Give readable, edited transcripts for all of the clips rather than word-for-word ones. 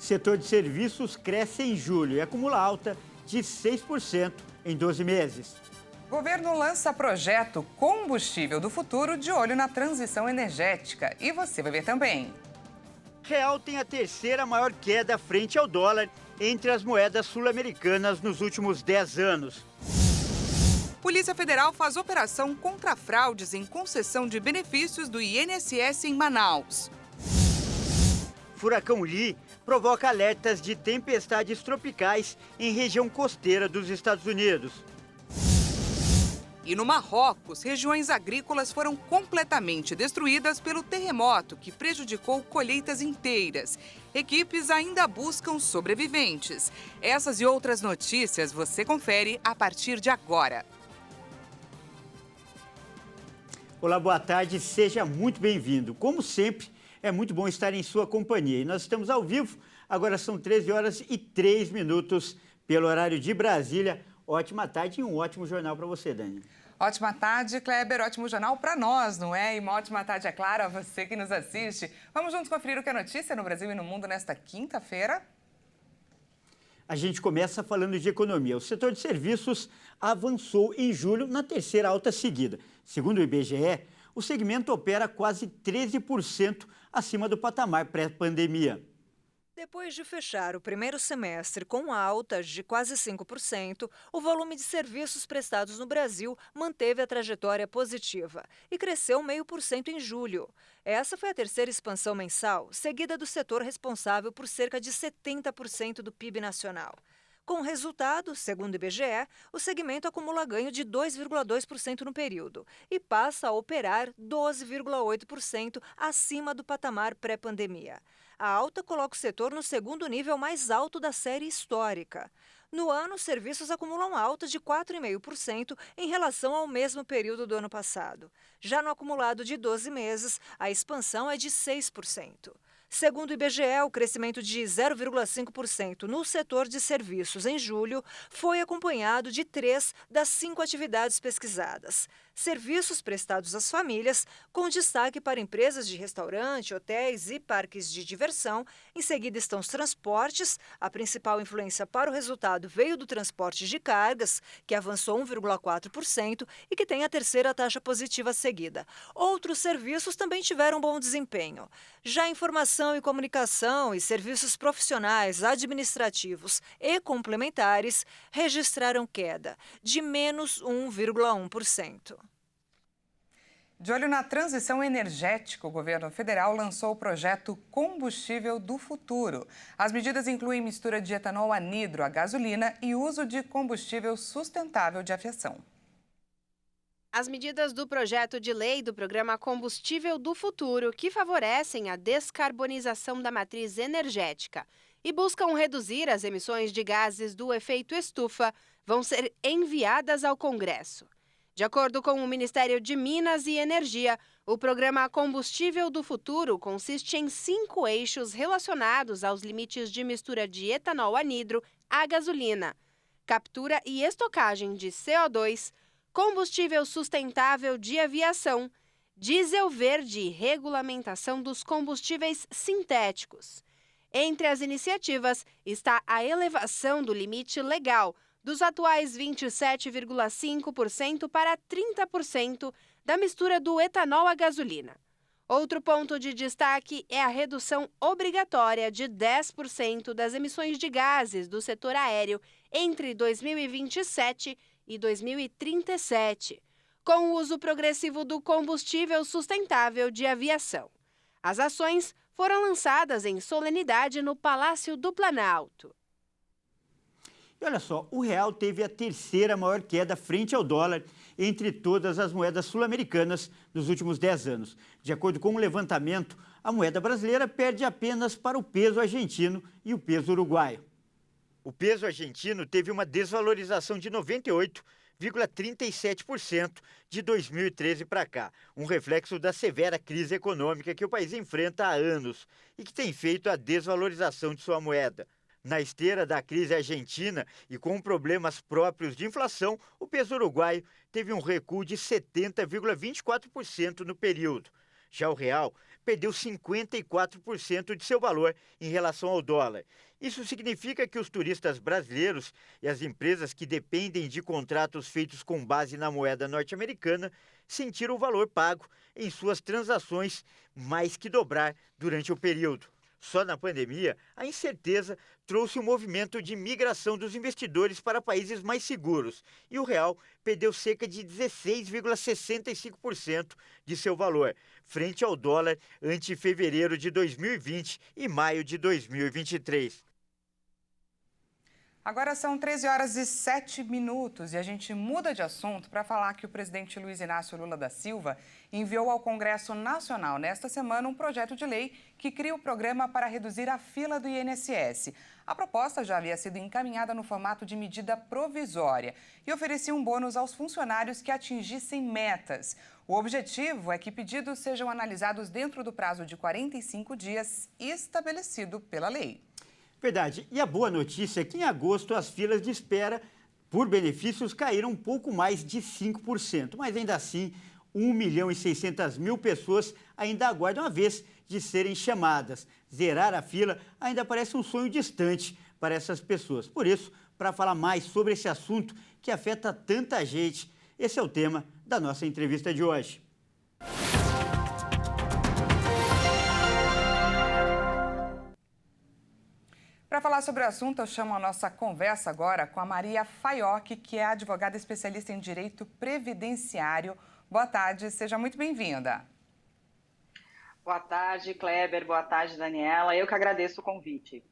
Setor de serviços cresce em julho e acumula alta de 6% em 12 meses. Governo lança projeto Combustível do Futuro de olho na transição energética. E você vai ver também. Real tem a terceira maior queda frente ao dólar entre as moedas sul-americanas nos últimos 10 anos. Polícia Federal faz operação contra fraudes em concessão de benefícios do INSS em Manaus. Furacão Lee provoca alertas de tempestades tropicais em região costeira dos Estados Unidos. E no Marrocos, regiões agrícolas foram completamente destruídas pelo terremoto que prejudicou colheitas inteiras. Equipes ainda buscam sobreviventes. Essas e outras notícias você confere a partir de agora. Olá, boa tarde, seja muito bem-vindo. Como sempre, é muito bom estar em sua companhia. E nós estamos ao vivo, agora são 13 horas e 3 minutos pelo horário de Brasília. Ótima tarde e um ótimo jornal para você, Dani. Ótima tarde, Kleber. Ótimo jornal para nós, não é? E uma ótima tarde, é claro, a você que nos assiste. Vamos juntos conferir o que é notícia no Brasil e no mundo nesta quinta-feira? A gente começa falando de economia. O setor de serviços avançou em julho na terceira alta seguida. Segundo o IBGE, o segmento opera quase 13% acima do patamar pré-pandemia. Depois de fechar o primeiro semestre com altas de quase 5%, o volume de serviços prestados no Brasil manteve a trajetória positiva e cresceu 0,5% em julho. Essa foi a terceira expansão mensal, seguida do setor responsável por cerca de 70% do PIB nacional. Com o resultado, segundo o IBGE, o segmento acumula ganho de 2,2% no período e passa a operar 12,8% acima do patamar pré-pandemia. A alta coloca o setor no segundo nível mais alto da série histórica. No ano, os serviços acumulam alta de 4,5% em relação ao mesmo período do ano passado. Já no acumulado de 12 meses, a expansão é de 6%. Segundo o IBGE, o crescimento de 0,5% no setor de serviços em julho foi acompanhado de 3 das 5 atividades pesquisadas. Serviços prestados às famílias, com destaque para empresas de restaurante, hotéis e parques de diversão. Em seguida estão os transportes. A principal influência para o resultado veio do transporte de cargas, que avançou 1,4% e que tem a terceira taxa positiva seguida. Outros serviços também tiveram bom desempenho. Já a informação e comunicação e serviços profissionais, administrativos e complementares registraram queda de menos 1,1%. De olho na transição energética, o governo federal lançou o projeto Combustível do Futuro. As medidas incluem mistura de etanol anidro à gasolina e uso de combustível sustentável de aviação. As medidas do projeto de lei do programa Combustível do Futuro, que favorecem a descarbonização da matriz energética e buscam reduzir as emissões de gases do efeito estufa, vão ser enviadas ao Congresso. De acordo com o Ministério de Minas e Energia, o programa Combustível do Futuro consiste em 5 eixos relacionados aos limites de mistura de etanol anidro à gasolina, captura e estocagem de CO2, combustível sustentável de aviação, diesel verde e regulamentação dos combustíveis sintéticos. Entre as iniciativas está a elevação do limite legal dos atuais 27,5% para 30% da mistura do etanol à gasolina. Outro ponto de destaque é a redução obrigatória de 10% das emissões de gases do setor aéreo entre 2027 e 2037, com o uso progressivo do combustível sustentável de aviação. As ações foram lançadas em solenidade no Palácio do Planalto. E olha só, o real teve a terceira maior queda frente ao dólar entre todas as moedas sul-americanas nos últimos 10 anos. De acordo com o levantamento, a moeda brasileira perde apenas para o peso argentino e o peso uruguaio. O peso argentino teve uma desvalorização de 98,37% de 2013 para cá, um reflexo da severa crise econômica que o país enfrenta há anos e que tem feito a desvalorização de sua moeda. Na esteira da crise argentina e com problemas próprios de inflação, o peso uruguaio teve um recuo de 70,24% no período. Já o real perdeu 54% de seu valor em relação ao dólar. Isso significa que os turistas brasileiros e as empresas que dependem de contratos feitos com base na moeda norte-americana sentiram o valor pago em suas transações mais que dobrar durante o período. Só na pandemia, a incerteza trouxe um movimento de migração dos investidores para países mais seguros e o real perdeu cerca de 16,65% de seu valor, frente ao dólar ante fevereiro de 2020 e maio de 2023. Agora são 13h07 e a gente muda de assunto para falar que o presidente Luiz Inácio Lula da Silva enviou ao Congresso Nacional nesta semana um projeto de lei que cria o programa para reduzir a fila do INSS. A proposta já havia sido encaminhada no formato de medida provisória e oferecia um bônus aos funcionários que atingissem metas. O objetivo é que pedidos sejam analisados dentro do prazo de 45 dias estabelecido pela lei. Verdade. E a boa notícia é que em agosto as filas de espera por benefícios caíram um pouco mais de 5%. Mas ainda assim, 1.600.000 pessoas ainda aguardam a vez de serem chamadas. Zerar a fila ainda parece um sonho distante para essas pessoas. Por isso, para falar mais sobre esse assunto que afeta tanta gente, esse é o tema da nossa entrevista de hoje. Para falar sobre o assunto, eu chamo a nossa conversa agora com a Maria Faioc, que é advogada especialista em direito previdenciário. Boa tarde, seja muito bem-vinda. Boa tarde, Kleber. Boa tarde, Daniela. Eu que agradeço o convite.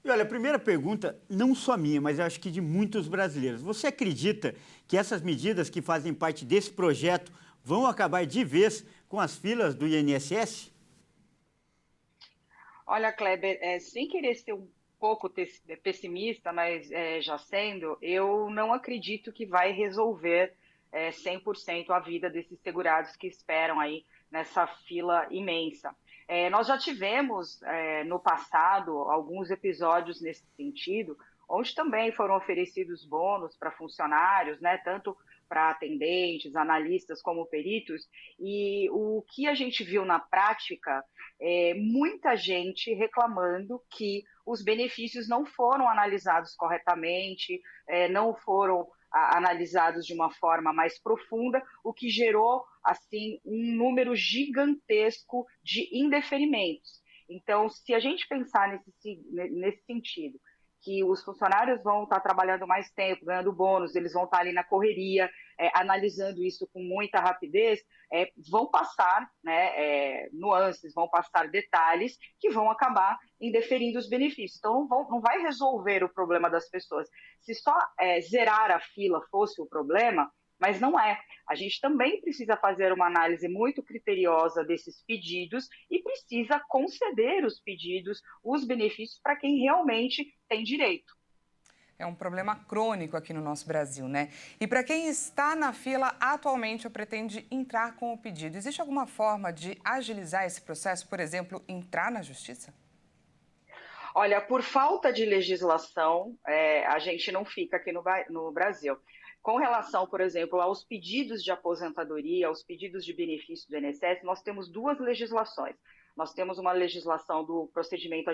E olha, a primeira pergunta, não só minha, mas eu acho que de muitos brasileiros. Você acredita que essas medidas que fazem parte desse projeto vão acabar de vez com as filas do INSS? Olha, Kleber, sem querer ser um pouco pessimista, mas já sendo, eu não acredito que vai resolver 100% a vida desses segurados que esperam aí nessa fila imensa. Nós já tivemos no passado alguns episódios nesse sentido, onde também foram oferecidos bônus para funcionários, né, tanto para atendentes, analistas como peritos, e o que a gente viu na prática é muita gente reclamando que os benefícios não foram analisados corretamente, não foram analisados de uma forma mais profunda, o que gerou assim um número gigantesco de indeferimentos. Então, se a gente pensar nesse sentido, que os funcionários vão estar trabalhando mais tempo, ganhando bônus, eles vão estar ali na correria, analisando isso com muita rapidez, vão passar nuances, vão passar detalhes que vão acabar indeferindo os benefícios. Então, não vai resolver o problema das pessoas. Se só zerar a fila fosse o problema, mas não é. A gente também precisa fazer uma análise muito criteriosa desses pedidos e precisa conceder os pedidos, os benefícios para quem realmente tem direito. É um problema crônico aqui no nosso Brasil, né? E para quem está na fila atualmente ou pretende entrar com o pedido, existe alguma forma de agilizar esse processo, por exemplo, entrar na justiça? Olha, por falta de legislação, a gente não fica aqui no Brasil. Com relação, por exemplo, aos pedidos de aposentadoria, aos pedidos de benefício do INSS, nós temos duas legislações. Nós temos uma legislação do procedimento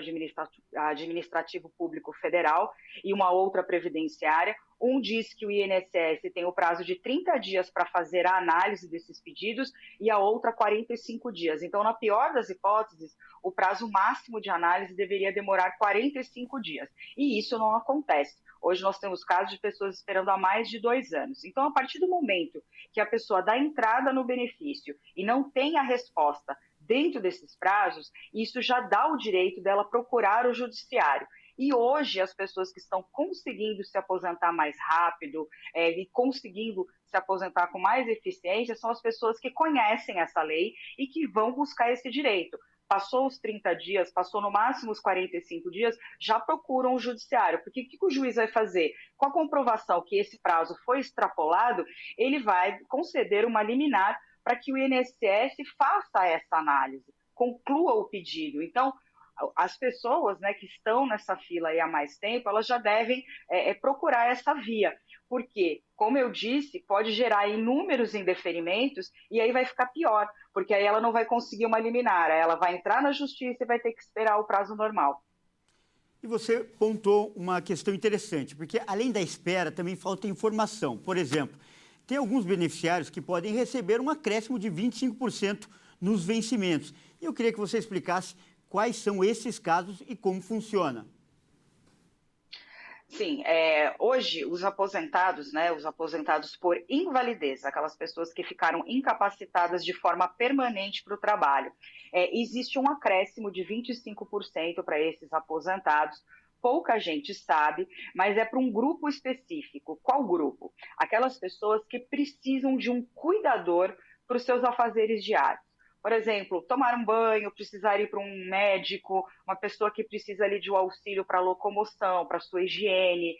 administrativo público federal e uma outra previdenciária. Um diz que o INSS tem o prazo de 30 dias para fazer a análise desses pedidos e a outra 45 dias. Então, na pior das hipóteses, o prazo máximo de análise deveria demorar 45 dias. E isso não acontece. Hoje nós temos casos de pessoas esperando há mais de 2 anos. Então, a partir do momento que a pessoa dá entrada no benefício e não tem a resposta dentro desses prazos, isso já dá o direito dela procurar o judiciário. E hoje as pessoas que estão conseguindo se aposentar mais rápido e conseguindo se aposentar com mais eficiência são as pessoas que conhecem essa lei e que vão buscar esse direito. Passou os 30 dias, passou no máximo os 45 dias, já procuram o judiciário. Porque o que o juiz vai fazer? Com a comprovação que esse prazo foi extrapolado, ele vai conceder uma liminar para que o INSS faça essa análise, conclua o pedido. Então, as pessoas que estão nessa fila aí há mais tempo, elas já devem procurar essa via. porque, como eu disse, pode gerar inúmeros indeferimentos e aí vai ficar pior, porque aí ela não vai conseguir uma liminar, aí ela vai entrar na justiça e vai ter que esperar o prazo normal. E você pontuou uma questão interessante, porque além da espera também falta informação. Por exemplo, tem alguns beneficiários que podem receber um acréscimo de 25% nos vencimentos. E eu queria que você explicasse quais são esses casos e como funciona. Sim, hoje os aposentados, né, os aposentados por invalidez, aquelas pessoas que ficaram incapacitadas de forma permanente para o trabalho, existe um acréscimo de 25% para esses aposentados. Pouca gente sabe, mas é para um grupo específico. Qual grupo? Aquelas pessoas que precisam de um cuidador para os seus afazeres diários. Por exemplo, tomar um banho, precisar ir para um médico, uma pessoa que precisa ali de um auxílio para locomoção, para sua higiene.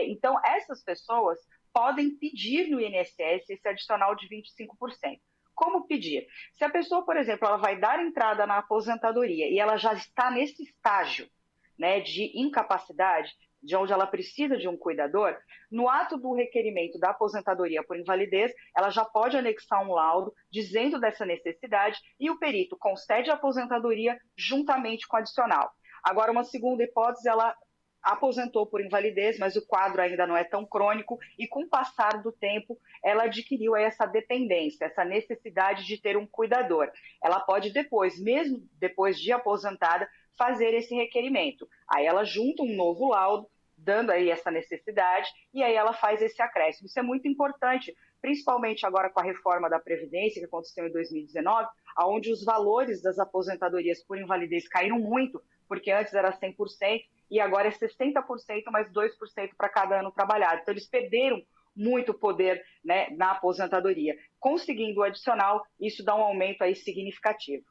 Então, essas pessoas podem pedir no INSS esse adicional de 25%. Como pedir? Se a pessoa, por exemplo, ela vai dar entrada na aposentadoria e ela já está nesse estágio, né, de incapacidade, de onde ela precisa de um cuidador, no ato do requerimento da aposentadoria por invalidez, ela já pode anexar um laudo dizendo dessa necessidade e o perito concede a aposentadoria juntamente com o adicional. Agora, uma segunda hipótese, ela aposentou por invalidez, mas o quadro ainda não é tão crônico e com o passar do tempo, ela adquiriu essa dependência, essa necessidade de ter um cuidador. Ela pode depois, mesmo depois de aposentada, fazer esse requerimento. Aí ela junta um novo laudo, dando aí essa necessidade, e aí ela faz esse acréscimo. Isso é muito importante, principalmente agora com a reforma da Previdência, que aconteceu em 2019, onde os valores das aposentadorias por invalidez caíram muito, porque antes era 100% e agora é 60% mais 2% para cada ano trabalhado. Então, eles perderam muito poder, né, na aposentadoria. Conseguindo o adicional, isso dá um aumento aí significativo.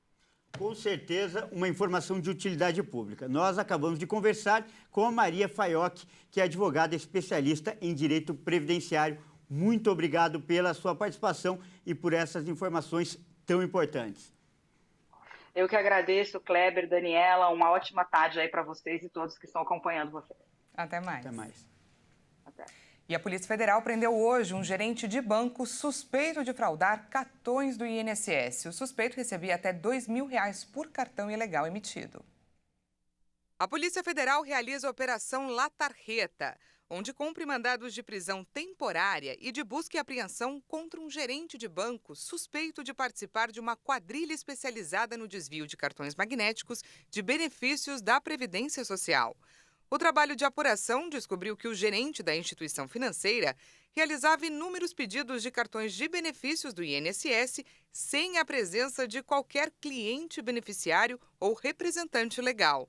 Com certeza, uma informação de utilidade pública. Nós acabamos de conversar com a Maria Faioc, que é advogada especialista em direito previdenciário. Muito obrigado pela sua participação e por essas informações tão importantes. Eu que agradeço, Kleber, Daniela. Uma ótima tarde aí para vocês e todos que estão acompanhando vocês. Até mais. Até mais. Até. E a Polícia Federal prendeu hoje um gerente de banco suspeito de fraudar cartões do INSS. O suspeito recebia até R$2.000 por cartão ilegal emitido. A Polícia Federal realiza a Operação La Tarjeta, onde cumpre mandados de prisão temporária e de busca e apreensão contra um gerente de banco suspeito de participar de uma quadrilha especializada no desvio de cartões magnéticos de benefícios da Previdência Social. O trabalho de apuração descobriu que o gerente da instituição financeira realizava inúmeros pedidos de cartões de benefícios do INSS sem a presença de qualquer cliente beneficiário ou representante legal.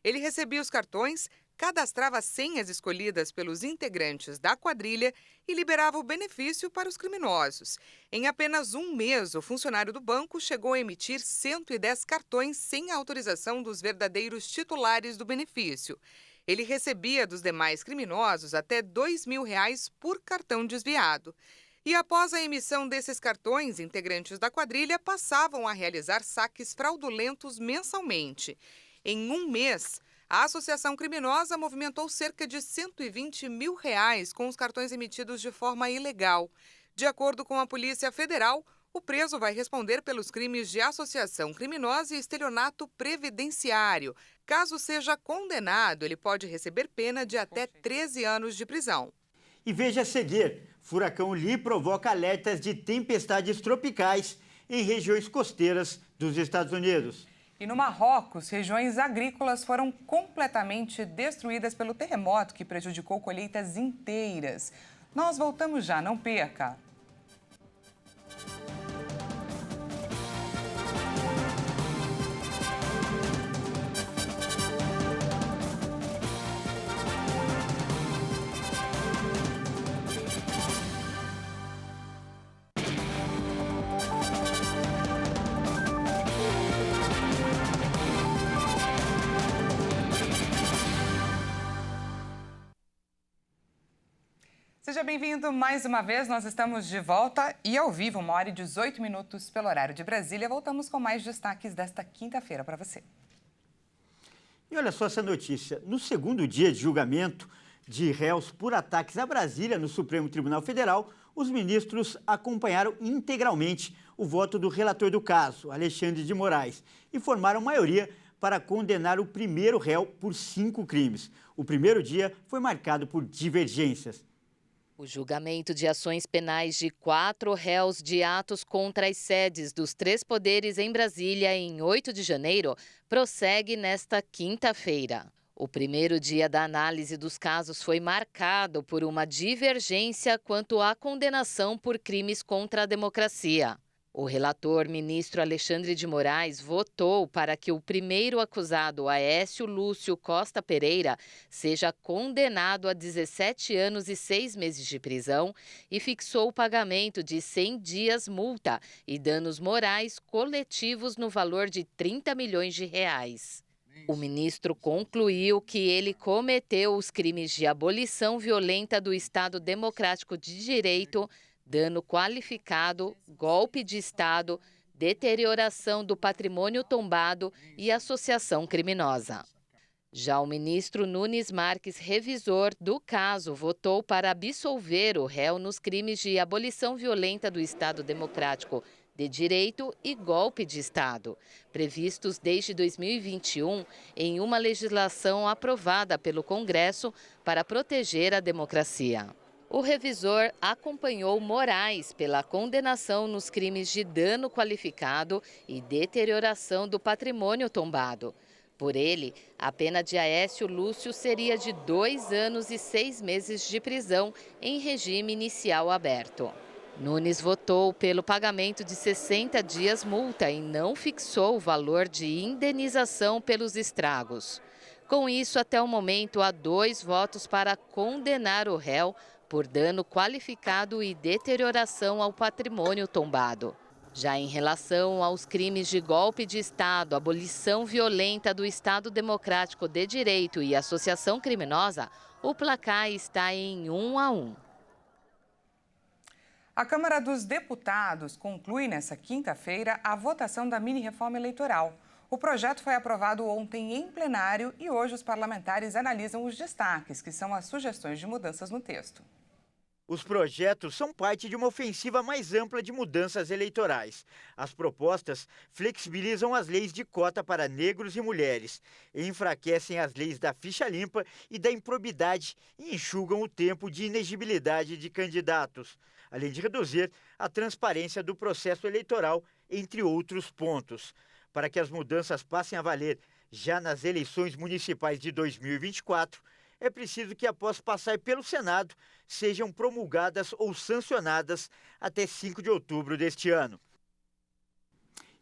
Ele recebia os cartões, cadastrava senhas escolhidas pelos integrantes da quadrilha e liberava o benefício para os criminosos. Em apenas um mês, o funcionário do banco chegou a emitir 110 cartões sem a autorização dos verdadeiros titulares do benefício. Ele recebia dos demais criminosos até R$2.000 por cartão desviado. E após a emissão desses cartões, integrantes da quadrilha passavam a realizar saques fraudulentos mensalmente. Em um mês, a associação criminosa movimentou cerca de R$120 mil com os cartões emitidos de forma ilegal. De acordo com a Polícia Federal, o preso vai responder pelos crimes de associação criminosa e estelionato previdenciário. Caso seja condenado, ele pode receber pena de até 13 anos de prisão. E veja a seguir, furacão Lee provoca alertas de tempestades tropicais em regiões costeiras dos Estados Unidos. E no Marrocos, regiões agrícolas foram completamente destruídas pelo terremoto que prejudicou colheitas inteiras. Nós voltamos já, não perca! Seja bem-vindo mais uma vez, nós estamos de volta e ao vivo, 1h18 pelo horário de Brasília. Voltamos com mais destaques desta quinta-feira para você. E olha só essa notícia, no segundo dia de julgamento de réus por ataques a Brasília no Supremo Tribunal Federal, os ministros acompanharam integralmente o voto do relator do caso, Alexandre de Moraes, e formaram maioria para condenar o primeiro réu por 5 crimes. O primeiro dia foi marcado por divergências. O julgamento de ações penais de 4 réus de atos contra as sedes dos 3 poderes em Brasília em 8 de janeiro prossegue nesta quinta-feira. O primeiro dia da análise dos casos foi marcado por uma divergência quanto à condenação por crimes contra a democracia. O relator, ministro Alexandre de Moraes, votou para que o primeiro acusado, Aécio Lúcio Costa Pereira, seja condenado a 17 anos e 6 meses de prisão e fixou o pagamento de 100 dias multa e danos morais coletivos no valor de 30 milhões de reais. O ministro concluiu que ele cometeu os crimes de abolição violenta do Estado Democrático de Direito, dano qualificado, golpe de Estado, deterioração do patrimônio tombado e associação criminosa. Já o ministro Nunes Marques, revisor do caso, votou para absolver o réu nos crimes de abolição violenta do Estado Democrático de Direito e golpe de Estado, previstos desde 2021 em uma legislação aprovada pelo Congresso para proteger a democracia. O revisor acompanhou Moraes pela condenação nos crimes de dano qualificado e deterioração do patrimônio tombado. Por ele, a pena de Aécio Lúcio seria de 2 anos e 6 meses de prisão em regime inicial aberto. Nunes votou pelo pagamento de 60 dias multa e não fixou o valor de indenização pelos estragos. Com isso, até o momento, há 2 votos para condenar o réu por dano qualificado e deterioração ao patrimônio tombado. Já em relação aos crimes de golpe de Estado, abolição violenta do Estado Democrático de Direito e associação criminosa, o placar está em 1-1. A Câmara dos Deputados conclui nesta quinta-feira a votação da mini-reforma eleitoral. O projeto foi aprovado ontem em plenário e hoje os parlamentares analisam os destaques, que são as sugestões de mudanças no texto. Os projetos são parte de uma ofensiva mais ampla de mudanças eleitorais. As propostas flexibilizam as leis de cota para negros e mulheres, enfraquecem as leis da ficha limpa e da improbidade e enxugam o tempo de inegibilidade de candidatos, além de reduzir a transparência do processo eleitoral, entre outros pontos. Para que as mudanças passem a valer já nas eleições municipais de 2024, é preciso que, após passar pelo Senado, sejam promulgadas ou sancionadas até 5 de outubro deste ano.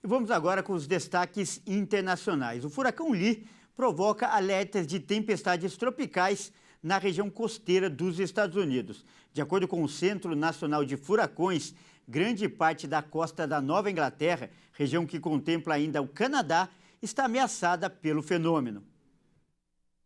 E vamos agora com os destaques internacionais. O furacão Lee provoca alertas de tempestades tropicais na região costeira dos Estados Unidos. De acordo com o Centro Nacional de Furacões, grande parte da costa da Nova Inglaterra, região que contempla ainda o Canadá, está ameaçada pelo fenômeno.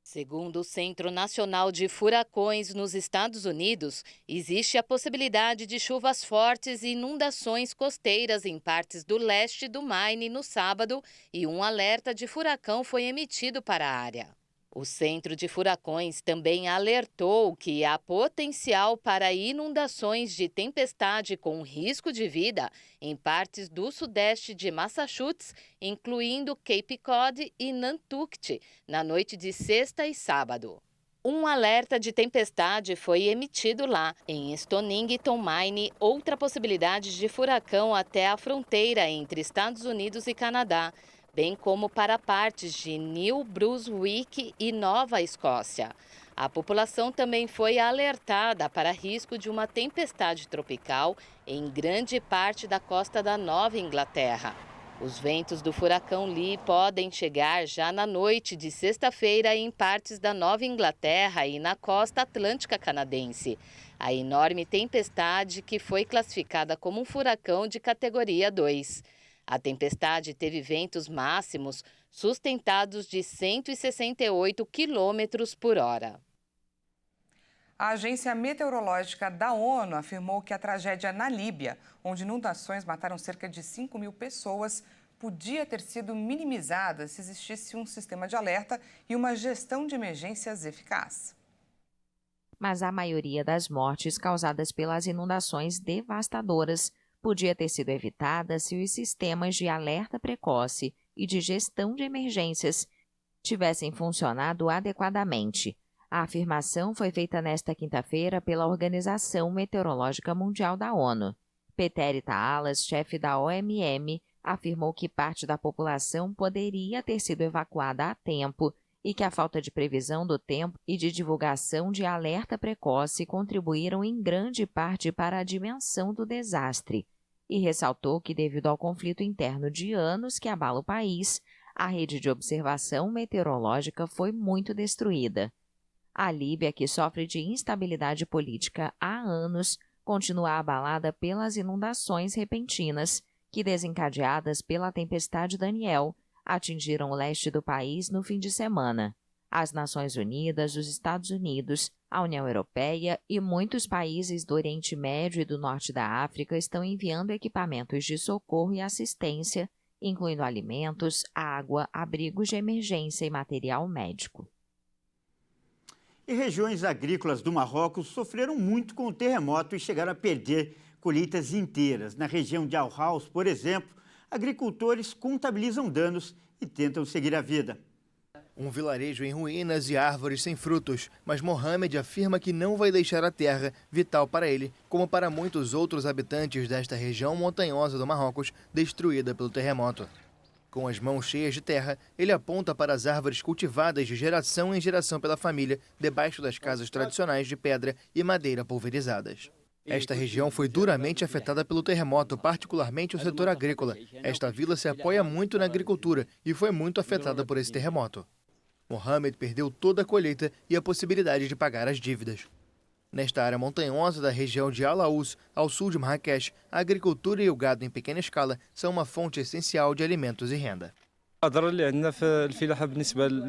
Segundo o Centro Nacional de Furacões nos Estados Unidos, existe a possibilidade de chuvas fortes e inundações costeiras em partes do leste do Maine no sábado e um alerta de furacão foi emitido para a área. O Centro de Furacões também alertou que há potencial para inundações de tempestade com risco de vida em partes do sudeste de Massachusetts, incluindo Cape Cod e Nantucket, na noite de sexta e sábado. Um alerta de tempestade foi emitido lá, em Stonington, Maine, outra possibilidade de furacão até a fronteira entre Estados Unidos e Canadá, bem como para partes de New Brunswick e Nova Escócia. A população também foi alertada para risco de uma tempestade tropical em grande parte da costa da Nova Inglaterra. Os ventos do furacão Lee podem chegar já na noite de sexta-feira em partes da Nova Inglaterra e na costa atlântica canadense. A enorme tempestade, que foi classificada como um furacão de categoria 2. A tempestade teve ventos máximos sustentados de 168 quilômetros por hora. A Agência Meteorológica da ONU afirmou que a tragédia na Líbia, onde inundações mataram cerca de 5.000 pessoas, podia ter sido minimizada se existisse um sistema de alerta e uma gestão de emergências eficaz. mas a maioria das mortes causadas pelas inundações devastadoras podia ter sido evitada se os sistemas de alerta precoce e de gestão de emergências tivessem funcionado adequadamente. A afirmação foi feita nesta quinta-feira pela Organização Meteorológica Mundial da ONU. Peterita Alas, chefe da OMM, afirmou que parte da população poderia ter sido evacuada a tempo e que a falta de previsão do tempo e de divulgação de alerta precoce contribuíram em grande parte para a dimensão do desastre. E ressaltou que, devido ao conflito interno de anos que abala o país, a rede de observação meteorológica foi muito destruída. A Líbia, que sofre de instabilidade política há anos, continua abalada pelas inundações repentinas que, desencadeadas pela tempestade Daniel, atingiram o leste do país no fim de semana. As Nações Unidas, os Estados Unidos, a União Europeia e muitos países do Oriente Médio e do Norte da África estão enviando equipamentos de socorro e assistência, incluindo alimentos, água, abrigos de emergência e material médico. E regiões agrícolas do Marrocos sofreram muito com o terremoto e chegaram a perder colheitas inteiras. Na região de Al-Haus, por exemplo, agricultores contabilizam danos e tentam seguir a vida. Um vilarejo em ruínas e árvores sem frutos, mas Mohamed afirma que não vai deixar a terra, vital para ele, como para muitos outros habitantes desta região montanhosa do Marrocos, destruída pelo terremoto. Com as mãos cheias de terra, ele aponta para as árvores cultivadas de geração em geração pela família, debaixo das casas tradicionais de pedra e madeira pulverizadas. Esta região foi duramente afetada pelo terremoto, particularmente o setor agrícola. Esta vila se apoia muito na agricultura e foi muito afetada por esse terremoto. Mohamed perdeu toda a colheita e a possibilidade de pagar as dívidas. Nesta área montanhosa da região de Al-Haus, ao sul de Marrakech, a agricultura e o gado em pequena escala são uma fonte essencial de alimentos e renda.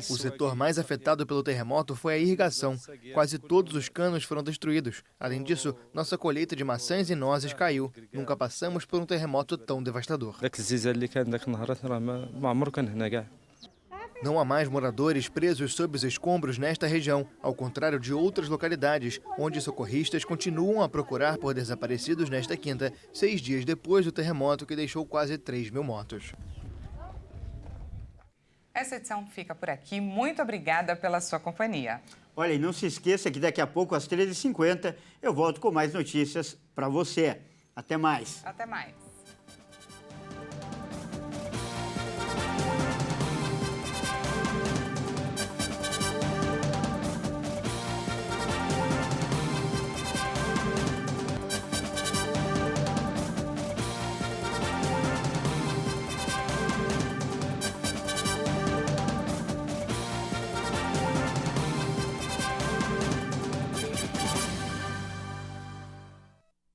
O setor mais afetado pelo terremoto foi a irrigação. Quase todos os canos foram destruídos. Além disso, nossa colheita de maçãs e nozes caiu. Nunca passamos por um terremoto tão devastador. Não há mais moradores presos sob os escombros nesta região, ao contrário de outras localidades, onde socorristas continuam a procurar por desaparecidos nesta quinta, 6 dias depois do terremoto que deixou quase 3.000 mortos. Essa edição fica por aqui. Muito obrigada pela sua companhia. Olha, e não se esqueça que daqui a pouco, às 13h50, eu volto com mais notícias para você. Até mais. Até mais.